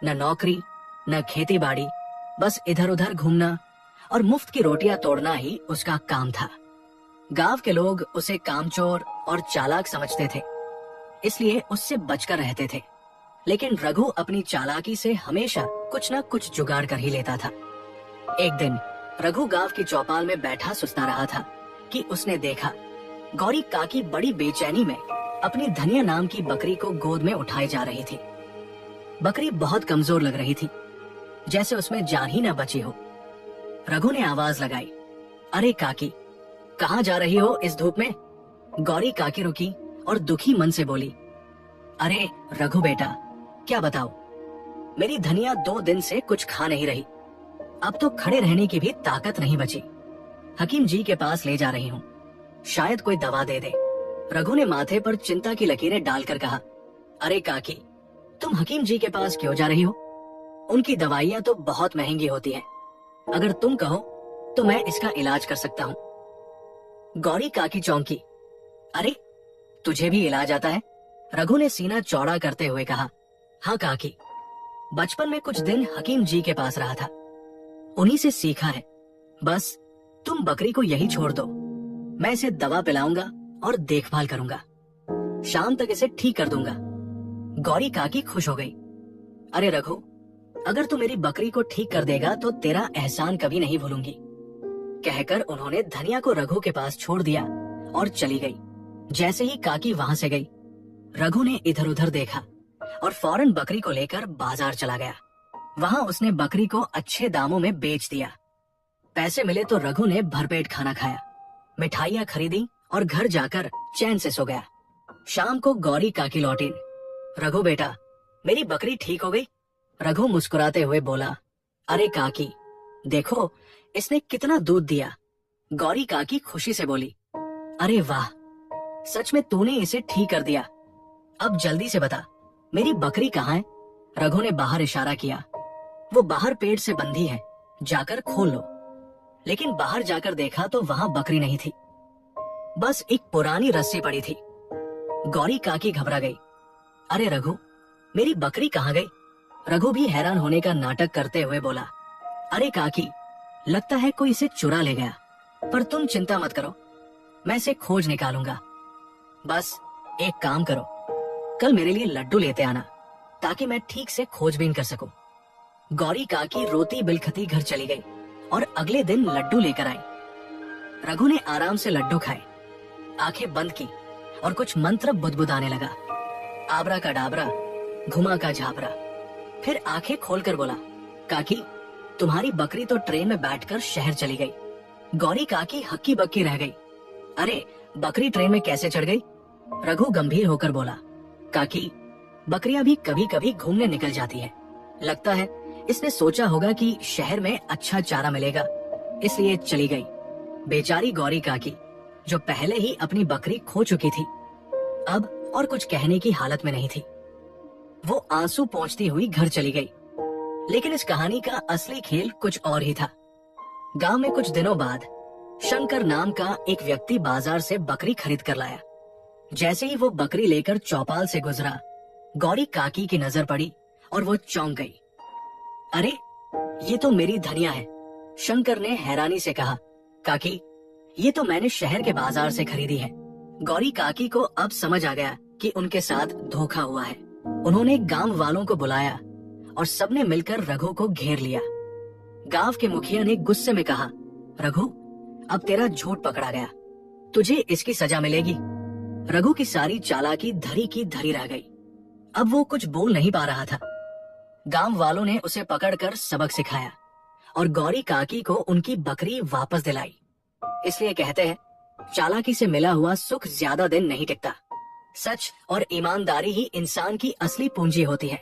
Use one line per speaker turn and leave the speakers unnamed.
न नौकरी, न खेती बाड़ी, बस इधर उधर घूमना और मुफ्त की रोटियां तोड़ना ही उसका काम था। गांव के लोग उसे कामचोर और चालाक समझते थे, इसलिए उससे बचकर रहते थे। लेकिन रघु अपनी चालाकी से हमेशा कुछ न कुछ जुगाड़ कर ही लेता था। एक दिन रघु गांव की चौपाल में बैठा सुस्ता रहा था कि उसने देखा गौरी काकी बड़ी बेचैनी में अपनी धनिया नाम की बकरी को गोद में उठाए जा रही थी। बकरी बहुत कमजोर लग रही थी, जैसे उसमें जान ही न बची हो। रघु ने आवाज लगाई, अरे काकी, कहाँ जा रही हो इस धूप में? गौरी काकी रुकी और दुखी मन से बोली, अरे रघु बेटा, क्या बताओ, मेरी धनिया 2 दिन से कुछ खा नहीं रही। अब तो खड़े रहने की भी ताकत नहीं बची। हकीम जी के पास ले जा रही हूँ, शायद कोई दवा दे दे। रघु ने माथे पर चिंता की लकीरें डालकर कहा, अरे काकी, तुम हकीम जी के पास क्यों जा रही हो? उनकी दवाइयाँ तो बहुत महंगी होती हैं। अगर तुम कहो तो मैं इसका इलाज कर सकता हूँ। गौरी काकी चौंकी, अरे तुझे भी इलाज आता है? रघु ने सीना चौड़ा करते हुए कहा, हाँ काकी, बचपन में कुछ दिन हकीम जी के पास रहा था, उन्हीं से सीखा है। बस तुम बकरी को यही छोड़ दो, मैं इसे दवा पिलाऊंगा और देखभाल करूंगा। शाम तक इसे ठीक कर दूंगा। गौरी काकी खुश हो गई। अरे रघु, अगर तू मेरी बकरी को ठीक कर देगा तो तेरा एहसान कभी नहीं भूलूंगी। कहकर उन्होंने धनिया को रघु के पास छोड़ दिया और चली गई। जैसे ही काकी वहां से गई, रघु ने इधर उधर देखा और फौरन बकरी को लेकर बाजार चला गया। वहां उसने बकरी को अच्छे दामों में बेच दिया। पैसे मिले तो रघु ने भरपेट खाना खाया, मिठाइयां खरीदी और घर जाकर चैन से सो गया। शाम को गौरी काकी लौटी। रघु बेटा, मेरी बकरी ठीक हो गई? रघु मुस्कुराते हुए बोला, अरे काकी, देखो इसने कितना दूध दिया। गौरी काकी खुशी से बोली, अरे वाह, सच में तूने इसे ठीक कर दिया। अब जल्दी से बता, मेरी बकरी कहाँ है? रघु ने बाहर इशारा किया। वो बाहर पेड़ से बंधी है, जाकर खोल लो। लेकिन बाहर जाकर देखा तो वहां बकरी नहीं थी, बस एक पुरानी रस्सी पड़ी थी। गौरी काकी घबरा गई। अरे रघु, मेरी बकरी कहाँ गई? रघु भी हैरान होने का नाटक करते हुए बोला, अरे काकी, लगता है कोई इसे चुरा ले गया, पर तुम चिंता मत करो, मैं इसे खोज निकालूंगा। बस एक काम करो, कल मेरे लिए लड्डू लेते आना, ताकि मैं ठीक से खोजबीन कर सकूं। गौरी काकी रोती बिलखती घर चली गई और अगले दिन लड्डू लेकर आई। रघु ने आराम से लड्डू खाए, आंखें बंद की और कुछ मंत्र बुदबुदाने लगा। आबरा का डाबरा, घुमा का झाबरा। फिर आंखें खोलकर बोला, काकी, तुम्हारी बकरी तो ट्रेन में बैठकर शहर चली गई। गौरी काकी हक्की बक्की रह गई। अरे बकरी ट्रेन में कैसे चढ़ गई? रघु गंभीर होकर बोला, काकी, बकरियां भी कभी कभी घूमने निकल जाती है। लगता है इसने सोचा होगा कि शहर में अच्छा चारा मिलेगा, इसलिए चली गई। बेचारी गौरी काकी, जो पहले ही अपनी बकरी खो चुकी थी, अब और कुछ कहने की हालत में नहीं थी। वो आंसू पोंछती हुई घर चली गई। लेकिन इस कहानी का असली खेल कुछ और ही था। गांव में कुछ दिनों बाद शंकर नाम का एक व्यक्ति बाजार से बकरी खरीद कर लाया। जैसे ही वो बकरी लेकर चौपाल से गुजरा, गौरी काकी की नजर पड़ी और वो चौंक गई। अरे ये तो मेरी धनिया है। शंकर ने हैरानी से कहा, काकी, ये तो मैंने शहर के बाजार से खरीदी है। गौरी काकी को अब समझ आ गया कि उनके साथ धोखा हुआ है। उन्होंने गांव वालों को बुलाया और सबने मिलकर रघु को घेर लिया। गांव के मुखिया ने गुस्से में कहा, रघु, अब तेरा झूठ पकड़ा गया, तुझे इसकी सजा मिलेगी। रघु की सारी चालाकी धरी की धरी रह गई। अब वो कुछ बोल नहीं पा रहा था। गांव वालों ने उसे पकड़कर सबक सिखाया और गौरी काकी को उनकी बकरी वापस दिलाई। इसलिए कहते हैं, चालाकी से मिला हुआ सुख ज्यादा दिन नहीं टिकता। सच और ईमानदारी ही इंसान की असली पूंजी होती है।